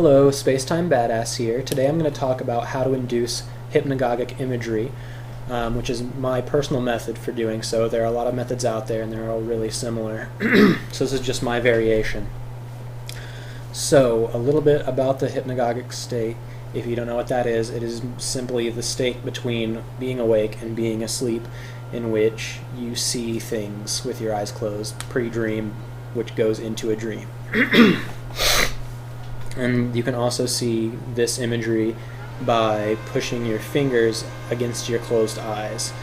Hello, Spacetime Badass here. Today I'm going to talk about how to induce hypnagogic imagery, which is my personal method for doing so. There are a lot of methods out there and they're all really similar. So this is just my variation. So, a little bit about the hypnagogic state. If you don't know what that is, it is simply the state between being awake and being asleep in which you see things with your eyes closed, pre-dream, which goes into a dream. And you can also see this imagery by pushing your fingers against your closed eyes.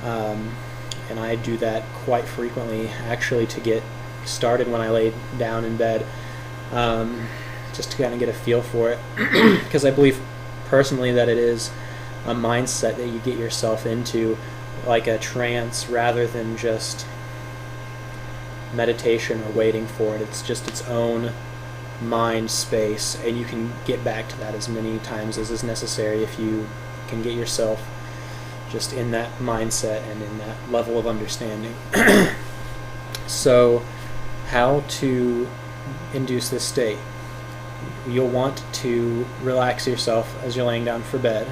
And I do that quite frequently, actually, to get started when I lay down in bed, just to kind of get a feel for it. Because I believe personally that it is a mindset that you get yourself into, like a trance, rather than just meditation or waiting for it. It's just its own mind space, and you can get back to that as many times as is necessary if you can get yourself just in that mindset and in that level of understanding. So, how to induce this state? You'll want to relax yourself as you're laying down for bed.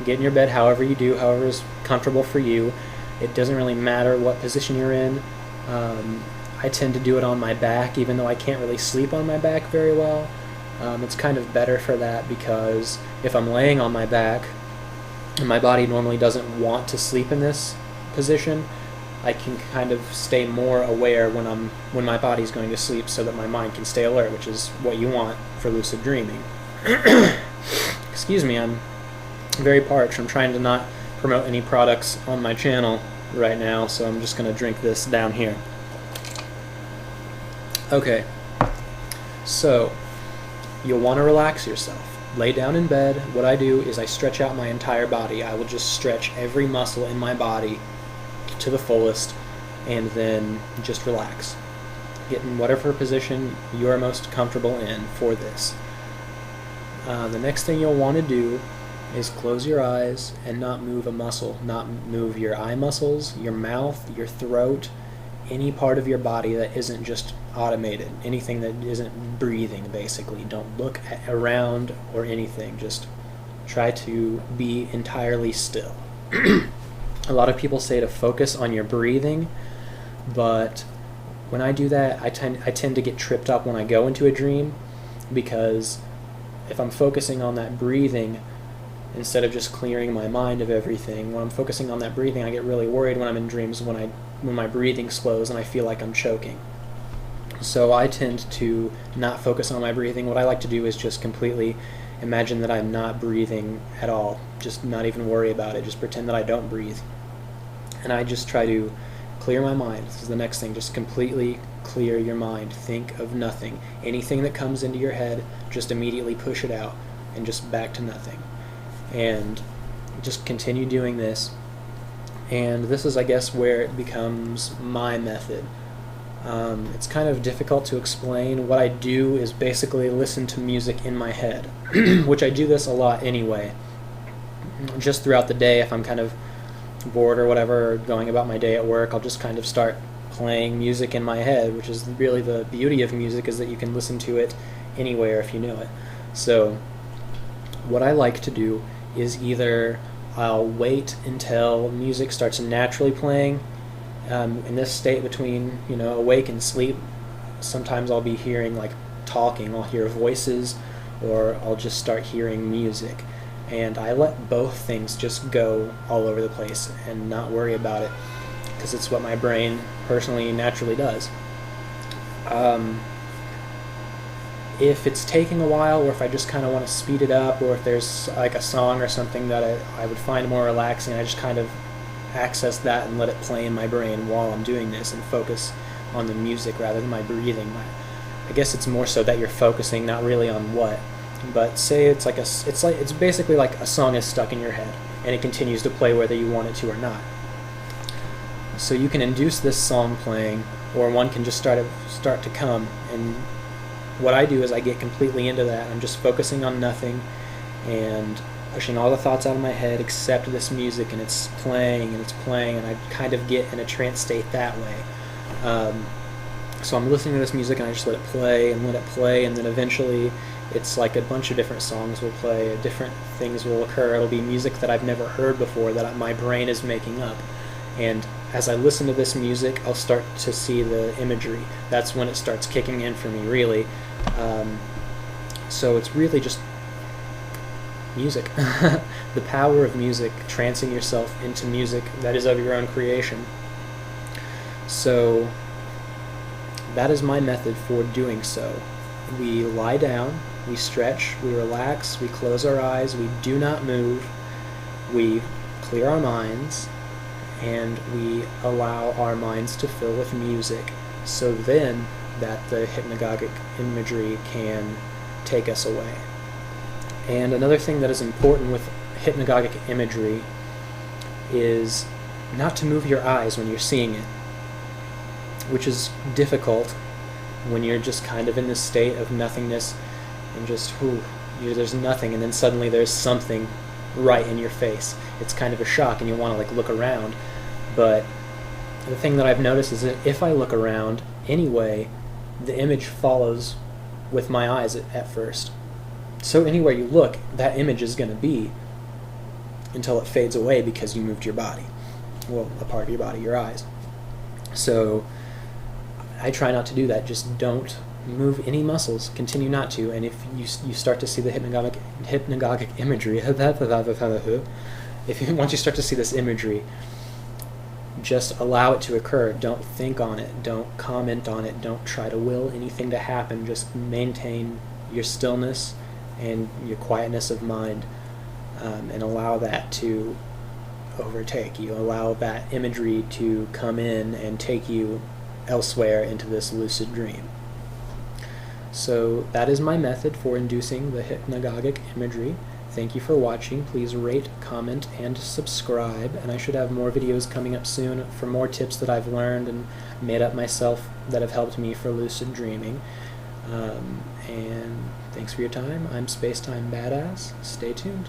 Get in your bed however you do, however is comfortable for you. It doesn't really matter what position you're in. I tend to do it on my back, even though I can't really sleep on my back very well. It's kind of better for that, because if I'm laying on my back and my body normally doesn't want to sleep in this position, I can kind of stay more aware when my body's going to sleep, so that my mind can stay alert, which is what you want for lucid dreaming. Excuse me, I'm very parched. I'm trying to not promote any products on my channel right now, so I'm just going to drink this down here. Okay, so you'll want to relax yourself. Lay down in bed. What I do is I stretch out my entire body. I will just stretch every muscle in my body to the fullest, and then just relax. Get in whatever position you're most comfortable in for this. The next thing you'll want to do is close your eyes and not move a muscle. Not move your eye muscles, your mouth, your throat, any part of your body that isn't just automated, anything that isn't breathing, basically. Don't look around or anything. Just try to be entirely still. A lot of people say to focus on your breathing, but when I do that, I tend to get tripped up when I go into a dream, because if I'm focusing on that breathing instead of just clearing my mind of everything, when I'm focusing on that breathing, I get really worried when I'm in dreams when my breathing slows and I feel like I'm choking. So I tend to not focus on my breathing. What I like to do is just completely imagine that I'm not breathing at all. Just not even worry about it. Just pretend that I don't breathe. And I just try to clear my mind. This is the next thing. Just completely clear your mind. Think of nothing. Anything that comes into your head, just immediately push it out and just back to nothing. And just continue doing this. And this is, I guess, where it becomes my method. It's kind of difficult to explain. What I do is basically listen to music in my head, which I do this a lot anyway. Just throughout the day, if I'm kind of bored or whatever, or going about my day at work, I'll just kind of start playing music in my head, which is really the beauty of music, is that you can listen to it anywhere if you know it. So what I like to do is either I'll wait until music starts naturally playing. In this state between, awake and sleep, sometimes I'll be hearing like talking. I'll hear voices, or I'll just start hearing music. And I let both things just go all over the place and not worry about it, because it's what my brain personally naturally does. If it's taking a while, or if I just kind of want to speed it up, or if there's like a song or something that I would find more relaxing, I just kind of access that and let it play in my brain while I'm doing this and focus on the music rather than my breathing. I guess it's more so that you're focusing not really on what, but say it's basically like a song is stuck in your head and it continues to play whether you want it to or not. So you can induce this song playing, or one can just start to come, and what I do is I get completely into that. I'm just focusing on nothing and pushing all the thoughts out of my head except this music, and it's playing and it's playing, and I kind of get in a trance state that way. So I'm listening to this music and I just let it play and let it play, and then eventually it's like a bunch of different songs will play, different things will occur. It'll be music that I've never heard before that my brain is making up. And as I listen to this music, I'll start to see the imagery. That's when it starts kicking in for me, really. So it's really just music. The power of music, trancing yourself into music that is of your own creation. So that is my method for doing so. We lie down, we stretch, we relax, we close our eyes, we do not move, we clear our minds, and we allow our minds to fill with music, so then that the hypnagogic imagery can take us away. And another thing that is important with hypnagogic imagery is not to move your eyes when you're seeing it, which is difficult when you're just kind of in this state of nothingness and just, there's nothing, and then suddenly there's something right in your face. It's kind of a shock and you want to like look around. But the thing that I've noticed is that if I look around anyway, the image follows with my eyes at first. So anywhere you look, that image is going to be until it fades away because you moved your body. Well, a part of your body, your eyes. So I try not to do that. Just don't move any muscles. Continue not to. And if you start to see the hypnagogic imagery, once you start to see this imagery, just allow it to occur. Don't think on it. Don't comment on it. Don't try to will anything to happen. Just maintain your stillness and your quietness of mind, and allow that to overtake you. Allow that imagery to come in and take you elsewhere into this lucid dream. So that is my method for inducing the hypnagogic imagery. Thank you for watching. Please rate, comment, and subscribe. And I should have more videos coming up soon for more tips that I've learned and made up myself that have helped me for lucid dreaming. And thanks for your time. I'm Spacetime Badass. Stay tuned.